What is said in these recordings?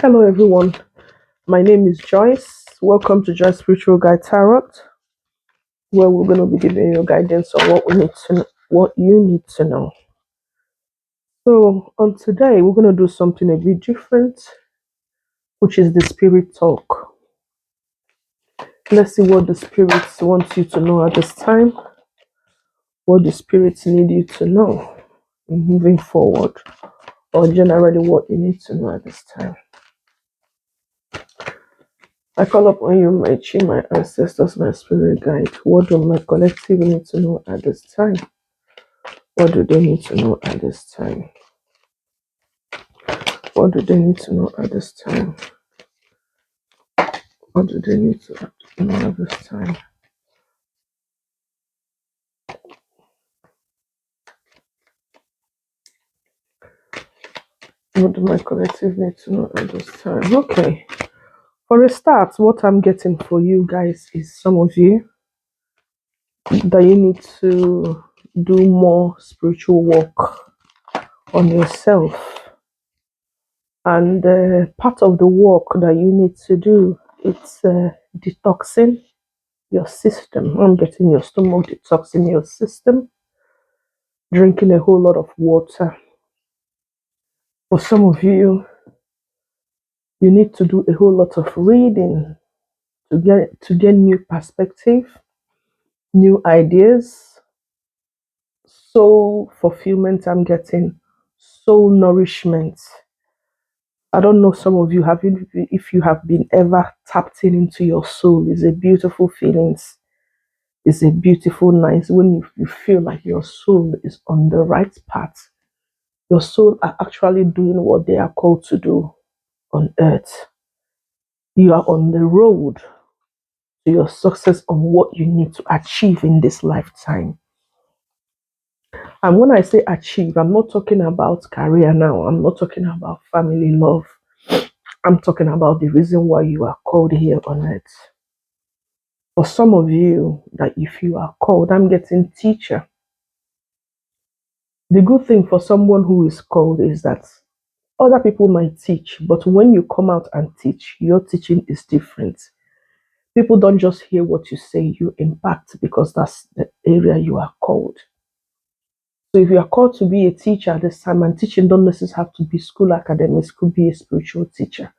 Hello everyone, my name is Joyce. Welcome to Joyce Spiritual Guide Tarot, where we're going to be giving you guidance on what you need to know. So on today, we're going to do something a bit different, which is the spirit talk. Let's see what the spirits want you to know at this time, what the spirits need you to know in moving forward, or generally what you need to know at this time. I call upon you, my chi, my ancestors, my spirit guide. What do my collective need to know at this time? What do they need to know at this time? What do they need to know at this time? What do they need to know at this time? What do my collective need to know at this time? Okay. For a start, what I'm getting for you guys is some of you that you need to do more spiritual work on yourself. And part of the work that you need to do, it's detoxing your system. I'm getting your stomach, detoxing your system, drinking a whole lot of water. For some of you, you need to do a whole lot of reading to get new perspective, new ideas, soul fulfillment. I'm getting soul nourishment. I don't know some of you have if you have been ever tapped into your soul. It's a beautiful feeling. It's a beautiful nice when you feel like your soul is on the right path. Your soul are actually doing what they are called to do on earth. You are on the road to your success on what you need to achieve in this lifetime. And when I say achieve, I'm not talking about career now. I'm not talking about family love. I'm talking about the reason why you are called here on earth. For some of you, that if you are called, I'm getting teacher. The good thing for someone who is called is that other people might teach, but when you come out and teach, your teaching is different. People don't just hear what you say, you impact because that's the area you are called. So if you are called to be a teacher at this time, and teaching don't necessarily have to be school academics, could be a spiritual teacher,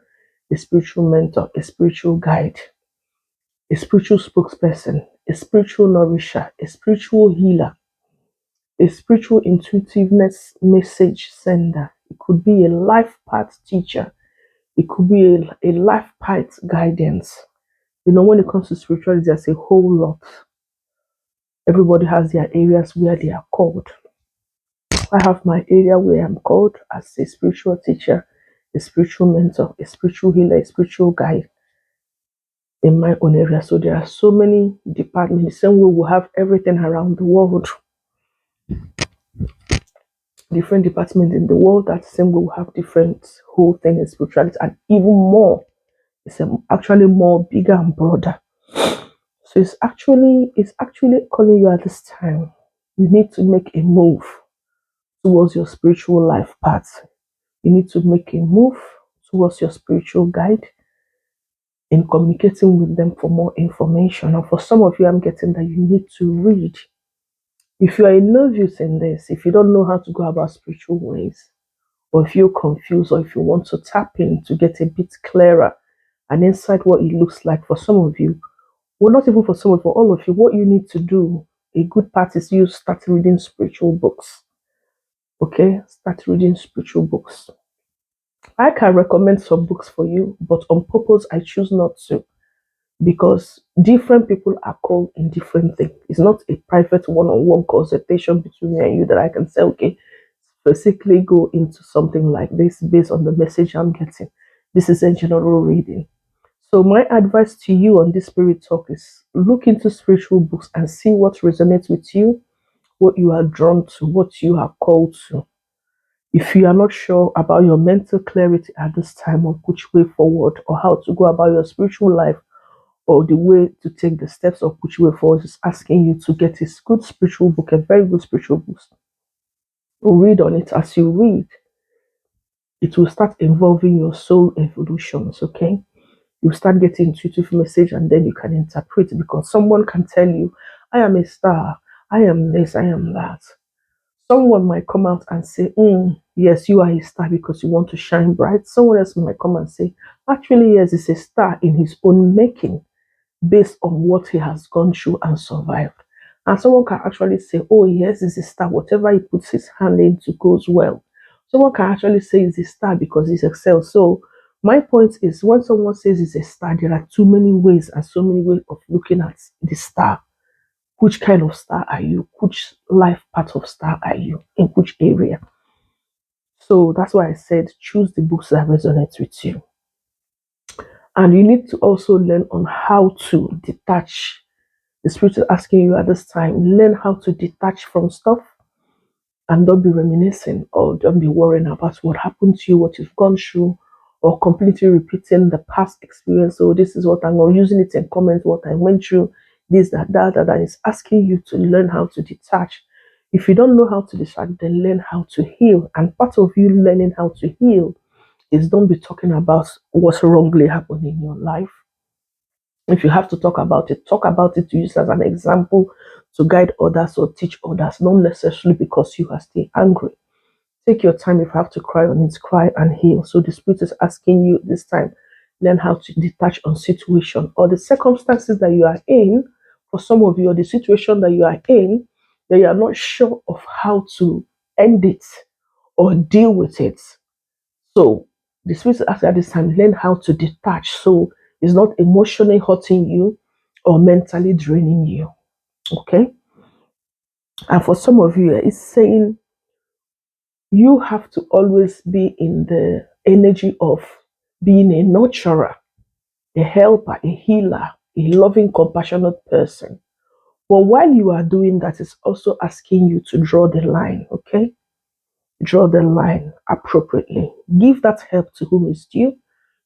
a spiritual mentor, a spiritual guide, a spiritual spokesperson, a spiritual nourisher, a spiritual healer, a spiritual intuitiveness message sender. It could be a life path teacher. It could be a life path guidance. You know, when it comes to spirituality, there's a whole lot. Everybody has their areas where they are called. I have my area where I'm called as a spiritual teacher, a spiritual mentor, a spiritual healer, a spiritual guide in my own area. So there are so many departments. The same way we have everything around the world, different departments in the world. That same way we have different whole thing in spirituality, and even more. It's actually more bigger and broader. So it's actually calling you at this time. You need to make a move towards your spiritual life path. You need to make a move towards your spiritual guide in communicating with them for more information. And for some of you, I'm getting that you need to read. If you are a novice in this, if you don't know how to go about spiritual ways, or if you're confused, or if you want to tap in to get a bit clearer and insight what it looks like for some of you, well, not even for some, for all of you, what you need to do, a good part is you start reading spiritual books. Okay, start reading spiritual books. I can recommend some books for you, but on purpose, I choose not to because different people are called in different things. It's not a private one-on-one consultation between me and you that I can say, okay, specifically go into something like this based on the message I'm getting. This is a general reading. So my advice to you on this spirit talk is look into spiritual books and see what resonates with you, what you are drawn to, what you are called to. If you are not sure about your mental clarity at this time of which way forward or how to go about your spiritual life or the way to take the steps of which way forward, is asking you to get a good spiritual book, a very good spiritual book. Read on it as you read. It will start involving your soul evolutions, okay? You start getting intuitive message and then you can interpret, because someone can tell you, I am a star, I am this, I am that. Someone might come out and say, yes, you are a star because you want to shine bright. Someone else might come and say, actually, yes, it's a star in his own making, based on what he has gone through and survived. And someone can actually say, oh, yes, it's a star. Whatever he puts his hand into goes well. Someone can actually say it's a star because he's excels. So my point is, when someone says it's a star, there are too many ways and so many ways of looking at the star. Which kind of star are you? Which life part of star are you? In which area? So that's why I said choose the books that resonate with you. And you need to also learn on how to detach. The spirit is asking you at this time, learn how to detach from stuff and don't be reminiscing or don't be worrying about what happened to you, what you've gone through, or completely repeating the past experience. So this is what I'm using it in comments, what I went through, this, that. It's asking you to learn how to detach. If you don't know how to detach, then learn how to heal. And part of you learning how to heal is don't be talking about what's wrongly happened in your life. If you have to talk about it to use as an example to guide others or teach others, not necessarily because you are still angry. Take your time. If you have to cry on it, cry and heal. So the spirit is asking you this time, learn how to detach on situation or the circumstances that you are in. For some of you, or the situation that you are in, that you are not sure of how to end it or deal with it. So the spirit is asking at this time, learn how to detach. So it's not emotionally hurting you or mentally draining you. Okay. And for some of you, it's saying you have to always be in the energy of being a nurturer, a helper, a healer, a loving, compassionate person. But while you are doing that, it's also asking you to draw the line, okay? Draw the line appropriately. Give that help to whom is due.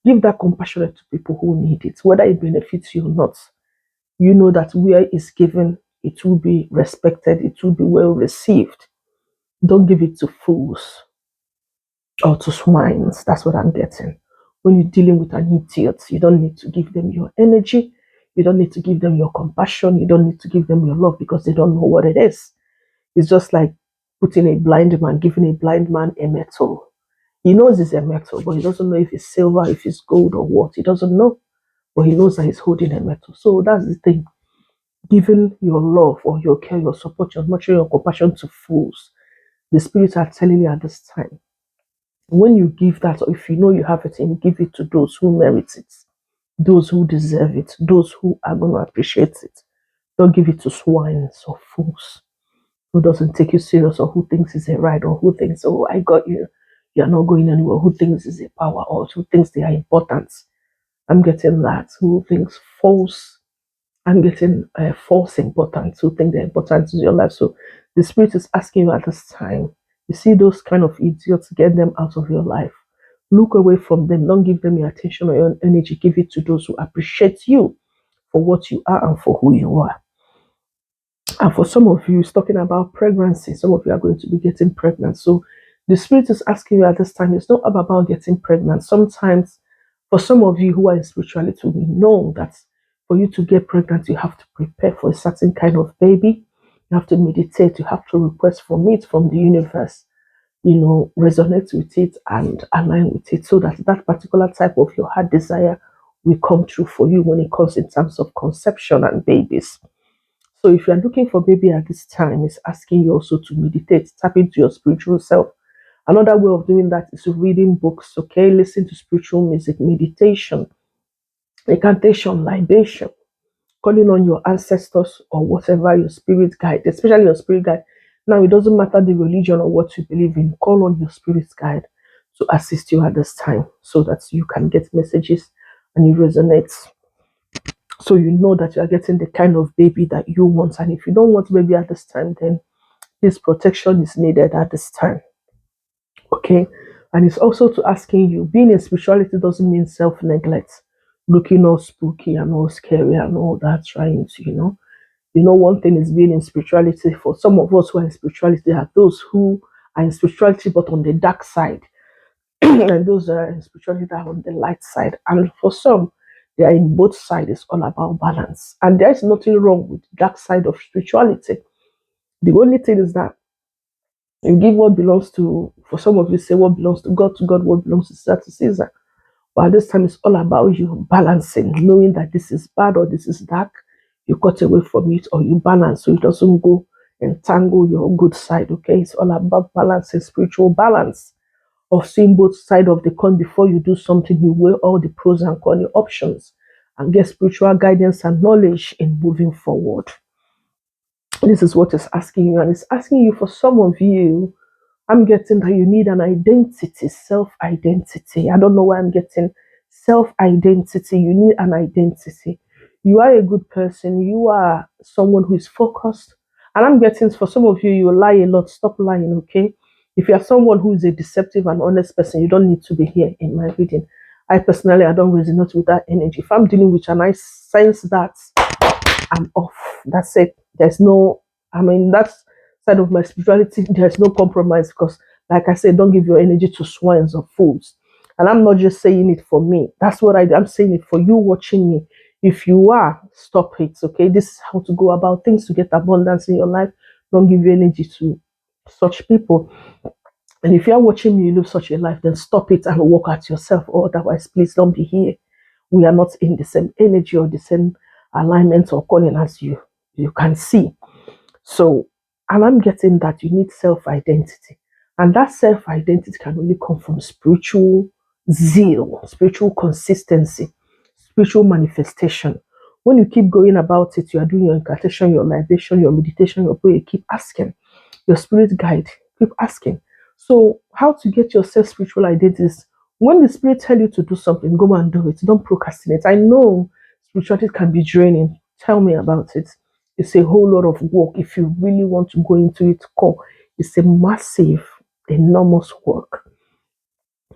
Give that compassion to people who need it, whether it benefits you or not. You know that where it's given, it will be respected, it will be well received. Don't give it to fools or to swines. That's what I'm getting. When you're dealing with an idiot, you don't need to give them your energy. You don't need to give them your compassion. You don't need to give them your love because they don't know what it is. It's just like putting a blind man, giving a blind man a metal. He knows it's a metal, but he doesn't know if it's silver, if it's gold or what. He doesn't know, but he knows that he's holding a metal. So that's the thing. Giving your love or your care, your support, your nurturing, your compassion to fools. The spirits are telling you at this time, when you give that, or if you know you have it and give it to those who merit it, those who deserve it, those who are going to appreciate it. Don't give it to swines or fools who doesn't take you serious or who thinks it's a right or who thinks, oh, I got you, you're not going anywhere, who thinks it's a power or who thinks they are important. I'm getting that. Who thinks false, I'm getting false importance, who think they're important in your life. So the spirit is asking you at this time, you see those kind of idiots, get them out of your life. Look away from them. Don't give them your attention or your energy. Give it to those who appreciate you for what you are and for who you are. And for some of you, it's talking about pregnancy. Some of you are going to be getting pregnant. So the spirit is asking you at this time, it's not about getting pregnant. Sometimes, for some of you who are in spirituality, we know that for you to get pregnant, you have to prepare for a certain kind of baby. You have to meditate. You have to request from it, from the universe, resonate with it and align with it so that that particular type of your heart desire will come true for you when it comes in terms of conception and babies. So if you are looking for baby at this time, it's asking you also to meditate, tap into your spiritual self. Another way of doing that is reading books, okay? Listen to spiritual music, meditation, incantation, libation, calling on your ancestors or whatever your spirit guide, especially your spirit guide. Now, it doesn't matter the religion or what you believe in, call on your spirit guide to assist you at this time so that you can get messages and you resonate. So you know that you are getting the kind of baby that you want. And if you don't want baby at this time, then this protection is needed at this time. Okay. And it's also to asking you, being in spirituality doesn't mean self-neglect, looking all spooky and all scary and all that, trying to, one thing is being in spirituality. For some of us who are in spirituality, there are those who are in spirituality but on the dark side. and those that are in spirituality that are on the light side. And for some, they are in both sides. It's all about balance. And there is nothing wrong with dark side of spirituality. The only thing is that you give what belongs to, for some of you, say what belongs to God, what belongs to Caesar to Caesar. But at this time, it's all about you balancing, knowing that this is bad or this is dark. You cut away from it or you balance so it doesn't go and tangle your good side. Okay, it's all about balancing, spiritual balance of seeing both sides of the coin before you do something. You weigh all the pros and cons, options, and get spiritual guidance and knowledge in moving forward. This is what it's asking you, and it's asking you for some of you. I'm getting that you need an identity, self identity. I don't know why I'm getting self identity. You need an identity. You are a good person. You are someone who is focused. And I'm getting for some of you, you lie a lot. Stop lying, okay? If you are someone who is a deceptive and honest person, you don't need to be here in my reading. I personally, I don't resonate with that energy. If I'm dealing with and I sense that, I'm off. That's it. There's no, I mean, that's side of my spirituality. There's no compromise because, like I said, don't give your energy to swines or fools. And I'm not just saying it for me. That's what I'm saying it for you watching me. If you are, stop it. Okay. This is how to go about things to get abundance in your life. Don't give your energy to such people. And if you are watching me, you live such a life, then stop it and work at yourself. Or otherwise, please don't be here. We are not in the same energy or the same alignment or calling as you can see. So, and I'm getting that you need self-identity. And that self-identity can only come from spiritual zeal, spiritual consistency, spiritual manifestation. When you keep going about it, you are doing your incantation, your libation, your meditation, your prayer, keep asking. Your spirit guide, keep asking. So, how to get yourself spiritual identities? When the spirit tell you to do something, go and do it. Don't procrastinate. I know spirituality can be draining. Tell me about it. It's a whole lot of work. If you really want to go into it, core, it's a massive, enormous work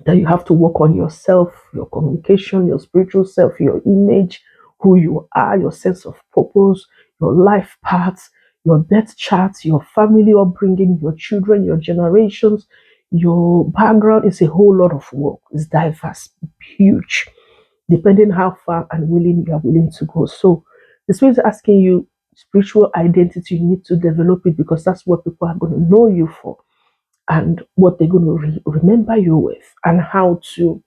that you have to work on yourself, your communication, your spiritual self, your image, who you are, your sense of purpose, your life paths, your birth charts, your family upbringing, your children, your generations, your background. Is a whole lot of work. It's diverse, huge, depending how far and willing you are willing to go. So the spirit is asking you spiritual identity, you need to develop it because that's what people are going to know you for and what they're going to remember you with and how to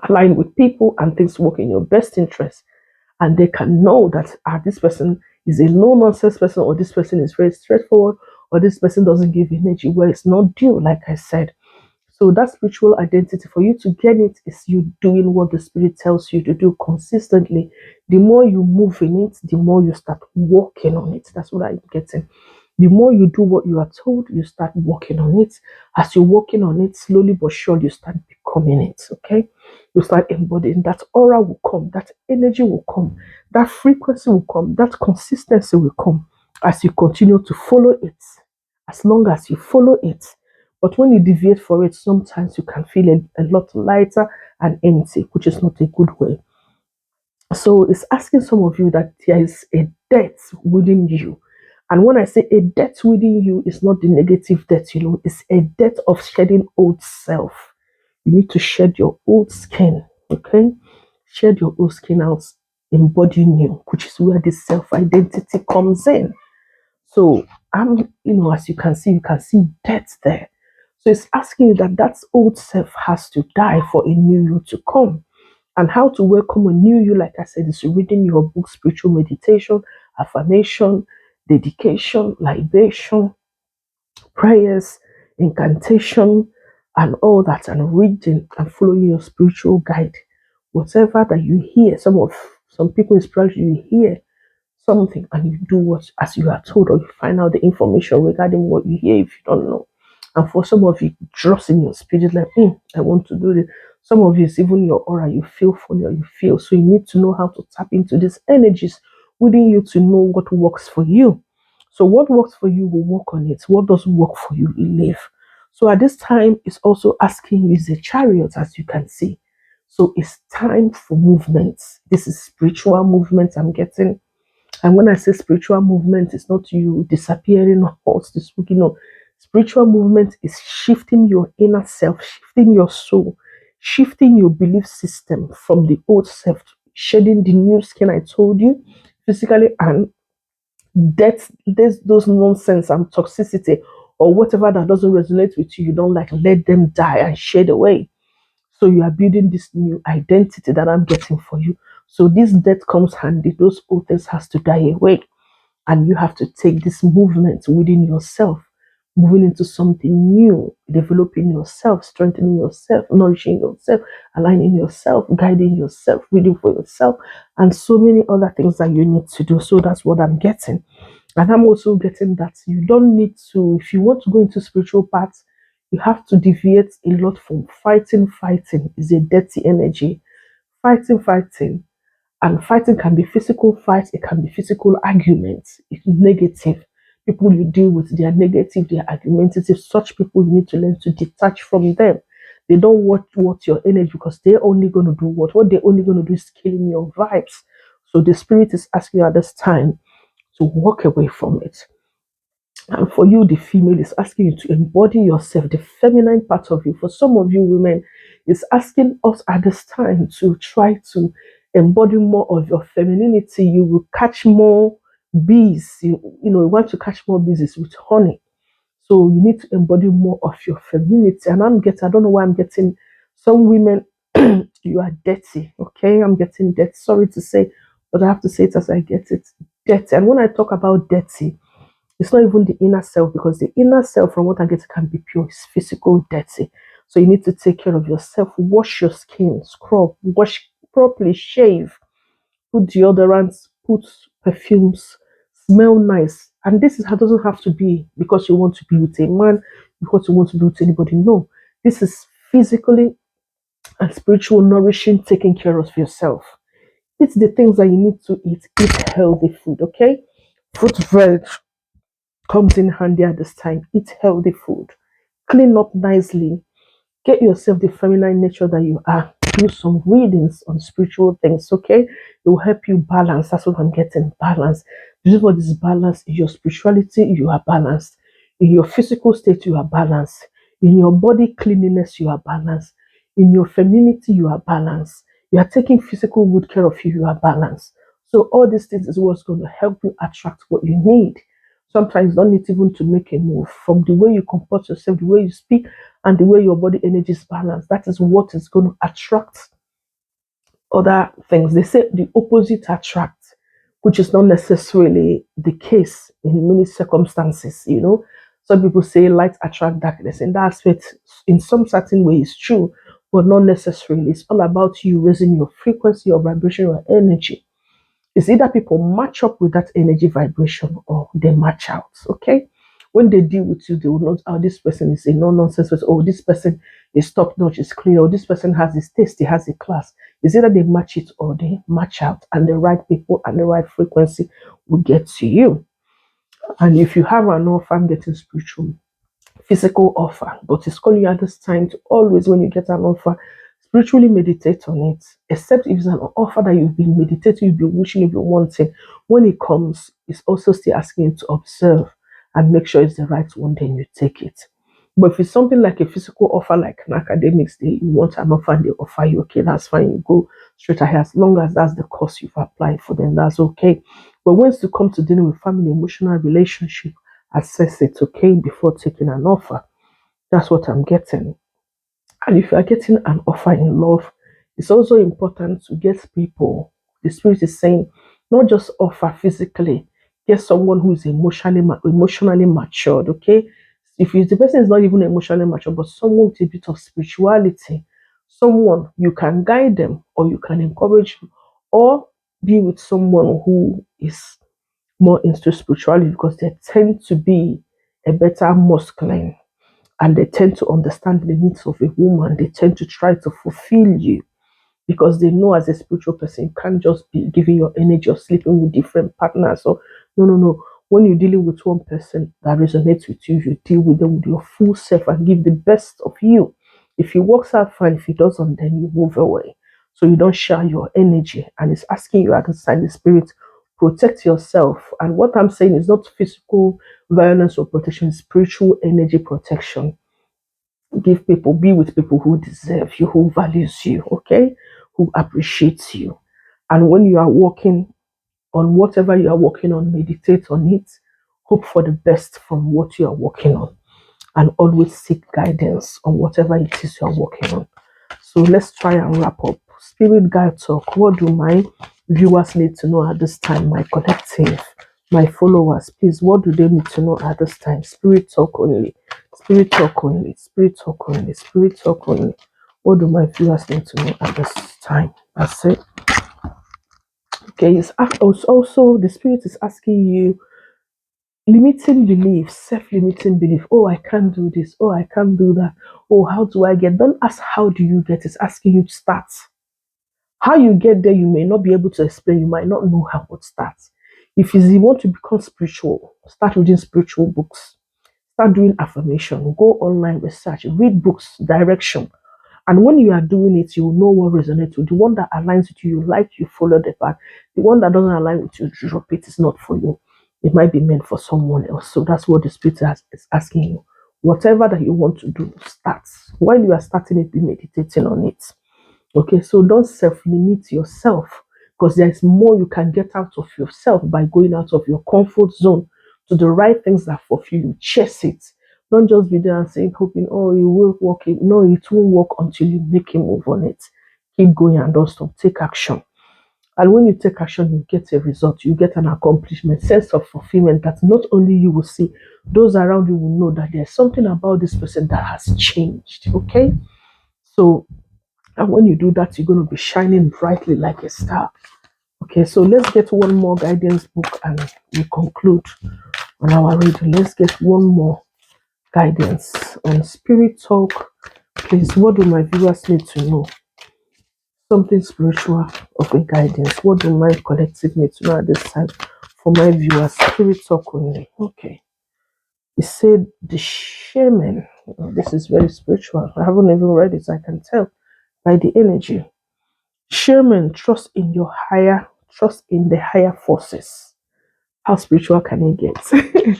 align with people and things work in your best interest. And they can know that this person is a no nonsense person, or this person is very straightforward, or this person doesn't give energy where it's not due, like I said. So that spiritual identity, for you to get it, is you doing what the spirit tells you to do consistently. The more you move in it, the more you start working on it. That's what I'm getting. The more you do what you are told, you start working on it. As you're working on it, slowly but surely, you start becoming it. Okay, you start embodying. That aura will come, that energy will come, that frequency will come, that consistency will come as you continue to follow it. As long as you follow it, but when you deviate for it, sometimes you can feel a lot lighter and empty, which is not a good way. So it's asking some of you that there is a depth within you. And when I say a depth within you, it's not the negative depth, it's a depth of shedding old self. You need to shed your old skin, okay? Shed your old skin out, embody new, which is where the self identity comes in. So as you can see depth there. So it's asking you that old self has to die for a new you to come. And how to welcome a new you, like I said, is reading your book, spiritual meditation, affirmation, dedication, libation, prayers, incantation, and all that, and reading and following your spiritual guide. Whatever that you hear, some people in spirituality, you hear something and you do what as you are told, or you find out the information regarding what you hear if you don't know. And for some of you, it drops in your spirit like, I want to do this. Some of you, it's even your aura, you feel funny or you feel. So you need to know how to tap into these energies within you to know what works for you. So what works for you will work on it. What doesn't work for you, leave. So at this time, it's also asking you is a chariot, as you can see. So it's time for movement. This is spiritual movement I'm getting. And when I say spiritual movement, it's not you disappearing or this, Spiritual movement is shifting your inner self, shifting your soul, shifting your belief system from the old self, shedding the new skin I told you, physically, and there's those nonsense and toxicity or whatever that doesn't resonate with you, you don't like, let them die and shed away. So you are building this new identity that I'm getting for you. So this death comes handy. Those old things has to die away. And you have to take this movement within yourself, moving into something new, developing yourself, strengthening yourself, nourishing yourself, aligning yourself, guiding yourself, reading for yourself, and so many other things that you need to do. So that's what I'm getting. And I'm also getting that you don't need to, if you want to go into spiritual paths, you have to deviate a lot from fighting. Fighting is a dirty energy. Fighting. And fighting can be physical fights, it can be physical arguments. It's negative. People you deal with, they are negative, they are argumentative. Such people, you need to learn to detach from them. They don't want what your energy because they're only going to do what? What they're only going to do is killing your vibes. So the spirit is asking you at this time to walk away from it. And for you, the female is asking you to embody yourself, the feminine part of you. For some of you women, is asking us at this time to try to embody more of your femininity. You will catch more bees. You want to catch more bees with honey. So you need to embody more of your femininity. And I don't know why I'm getting some women, you are dirty. Okay, I'm getting dirty. Sorry to say, but I have to say it as I get it. Dirty. And when I talk about dirty, it's not even the inner self because the inner self, from what I get, can be pure. It's physical dirty. So you need to take care of yourself. Wash your skin, scrub, wash properly, shave, put deodorants, put perfumes, smell nice. And doesn't have to be because you want to be with a man, because you want to be with anybody. No, this is physically and spiritual nourishing, taking care of yourself. It's the things that you need to eat. Eat healthy food, okay? Fruit, veg, comes in handy at this time. Eat healthy food. Clean up nicely. Get yourself the feminine nature that you are. Do some readings on spiritual things, okay? It will help you balance. That's what I'm getting. Balance. This is what is balance. In your spirituality, you are balanced. In your physical state, you are balanced. In your body cleanliness, you are balanced. In your femininity, you are balanced. You are taking physical good care of you, you are balanced. So all these things is what's going to help you attract what you need. Sometimes you don't need even to make a move. From the way you comport yourself, the way you speak, and the way your body energy is balanced, that is what is going to attract other things. They say the opposite attracts, which is not necessarily the case in many circumstances. Some people say light attract darkness, and that aspect, in some certain way, is true, but not necessarily. It's all about you raising your frequency, your vibration, your energy. It's either people match up with that energy vibration or they match out. Okay. When they deal with you, they will not, oh, this person is a no nonsense person. Oh, this person is top notch, is clean. Or this person has his taste, he has a class. It's either they match it or they match out, and the right people and the right frequency will get to you. And if you have an offer, I'm getting spiritual physical offer, but it's calling you at this time to always, when you get an offer, spiritually meditate on it. Except if it's an offer that you've been meditating, you've been wishing, you've been wanting. When it comes, it's also still asking you to observe and make sure it's the right one, then you take it. But if it's something like a physical offer, like an academics, you want an offer and they offer you, okay, that's fine. You go straight ahead as long as that's the course you've applied for, then that's okay. But once you come to dealing with family, emotional relationship, assess it, okay, before taking an offer. That's what I'm getting. And if you are getting an offer in love, it's also important to get people. The spirit is saying, not just offer physically, get someone who is emotionally matured. Okay, the person is not even emotionally mature, but someone with a bit of spirituality, someone you can guide them or you can encourage them, or be with someone who is more into spirituality because they tend to be a better masculine and they tend to understand the needs of a woman. They tend to try to fulfill you because they know as a spiritual person, you can't just be giving your energy or sleeping with different partners. So, no. When you're dealing with one person that resonates with you, you deal with them with your full self and give the best of you. If it works out fine, if it doesn't, then you move away. So you don't share your energy. And it's asking you at the sign the spirit, protect yourself. And what I'm saying is not physical violence or protection, spiritual energy protection. Give people, be with people who deserve you, who values you, okay, who appreciates you. And when you are working on whatever you are working on, meditate on it, hope for the best from what you are working on, and always seek guidance on whatever it is you are working on. So let's try and wrap up. Spirit guide talk. What do my viewers need to know at this time? My collective, my followers, please, what do they need to know at this time? Spirit talk only. Spirit talk only. Spirit talk only. Spirit talk only. What do my viewers need to know at this time? That's it. Okay, it's also the spirit is asking you limiting belief, self-limiting belief. Oh, I can't do this. Oh, I can't do that. Oh, how do I get? Don't ask how do you get. It's asking you to start. How you get there, you may not be able to explain. You might not know how to start. If you want to become spiritual, start reading spiritual books. Start doing affirmation. Go online, research, read books, direction. And when you are doing it, you will know what resonates with you. The one that aligns with you, you like, you follow the path. The one that doesn't align with you, drop it. It's not for you. It might be meant for someone else. So that's what the spirit is asking you. Whatever that you want to do, start. While you are starting it, be meditating on it. Okay, so don't self-limit yourself, because there's more you can get out of yourself by going out of your comfort zone to the right things that fulfill you. Chase it. Don't just be there and saying, hoping, oh, it will work. No, it won't work until you make a move on it. Keep going and don't stop. Take action. And when you take action, you get a result, you get an accomplishment, sense of fulfillment that not only you will see, those around you will know that there's something about this person that has changed. Okay? So, and when you do that, you're going to be shining brightly like a star. Okay, so let's get one more guidance book and we conclude on our reading. Let's get one more guidance on spirit talk. Please, what do my viewers need to know? Something spiritual of a guidance. What do my collective need to know at this time for my viewers? Spirit talk only. Okay. He said the shaman. This is very spiritual. I haven't even read it, I can tell by the energy. Shaman, trust in your higher, trust in the higher forces. How spiritual can it get?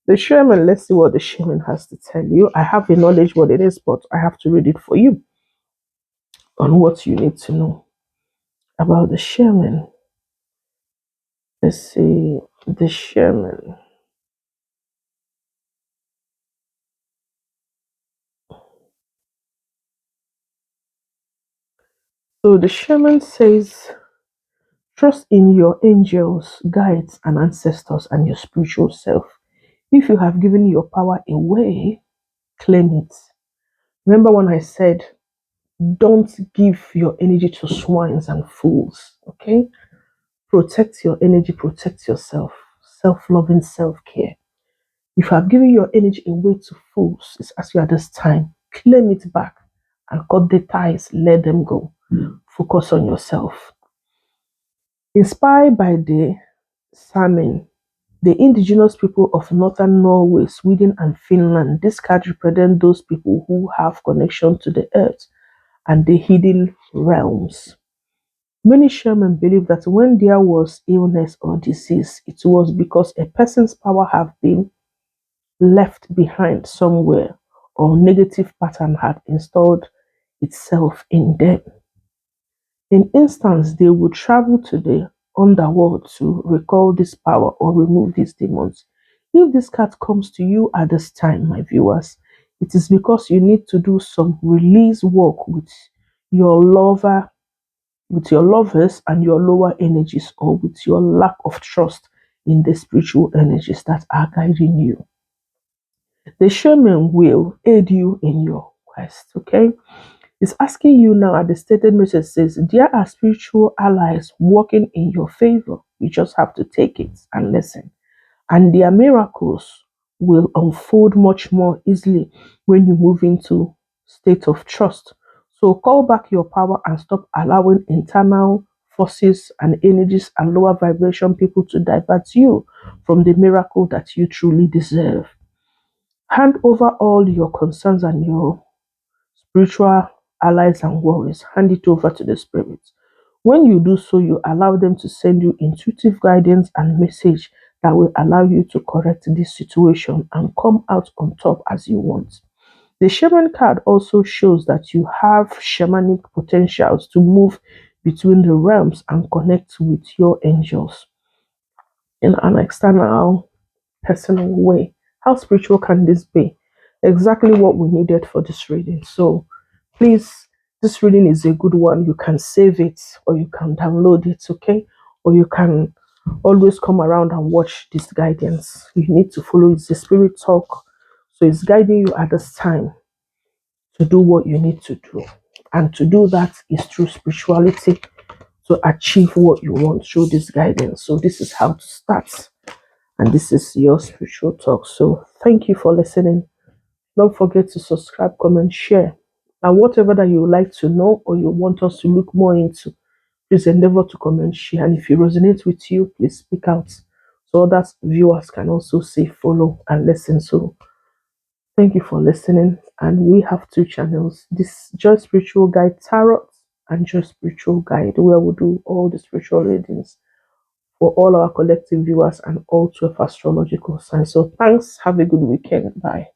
The shaman, let's see what the shaman has to tell you. I have the knowledge what it is, but I have to read it for you on what you need to know about the shaman. Let's see, the shaman. So the shaman says, trust in your angels, guides, and ancestors and your spiritual self. If you have given your power away, claim it. Remember when I said, don't give your energy to swines and fools, okay? Protect your energy, protect yourself. Self-loving, self-care. If you have given your energy away to fools, it's as you at this time, claim it back and cut the ties, let them go. Focus on yourself. Inspired by the Samin, the indigenous people of northern Norway, Sweden, and Finland, this card represents those people who have connection to the earth and the hidden realms. Many shamans believe that when there was illness or disease, it was because a person's power have been left behind somewhere or negative pattern had installed itself in them. In instance, they would travel to the underworld to recall this power or remove these demons. If this card comes to you at this time, my viewers, it is because you need to do some release work your lover, with your lovers and your lower energies, or with your lack of trust in the spiritual energies that are guiding you. The shaman will aid you in your quest, okay? It's asking you now at the stated message says, there are spiritual allies working in your favor. You just have to take it and listen. And their miracles will unfold much more easily when you move into state of trust. So call back your power and stop allowing internal forces and energies and lower vibration people to divert you from the miracle that you truly deserve. Hand over all your concerns and your spiritual allies and worries. Hand it over to the spirit. When you do so, you allow them to send you intuitive guidance and message that will allow you to correct this situation and come out on top as you want. The shaman card also shows that you have shamanic potentials to move between the realms and connect with your angels in an external, personal way. How spiritual can this be? Exactly what we needed for this reading. So please, this reading is a good one. You can save it or you can download it, okay? Or you can always come around and watch this guidance. You need to follow it. It's the spirit talk. So it's guiding you at this time to do what you need to do. And to do that is through spirituality to achieve what you want through this guidance. So this is how to start. And this is your spiritual talk. So thank you for listening. Don't forget to subscribe, comment, share. And whatever that you would like to know or you want us to look more into, please endeavor to comment, share. And if it resonates with you, please speak out so other viewers can also say follow and listen. So thank you for listening. And we have two channels, this Joy Spiritual Guide Tarot and Joy Spiritual Guide, where we do all the spiritual readings for all our collective viewers and all 12 astrological signs. So thanks. Have a good weekend. Bye.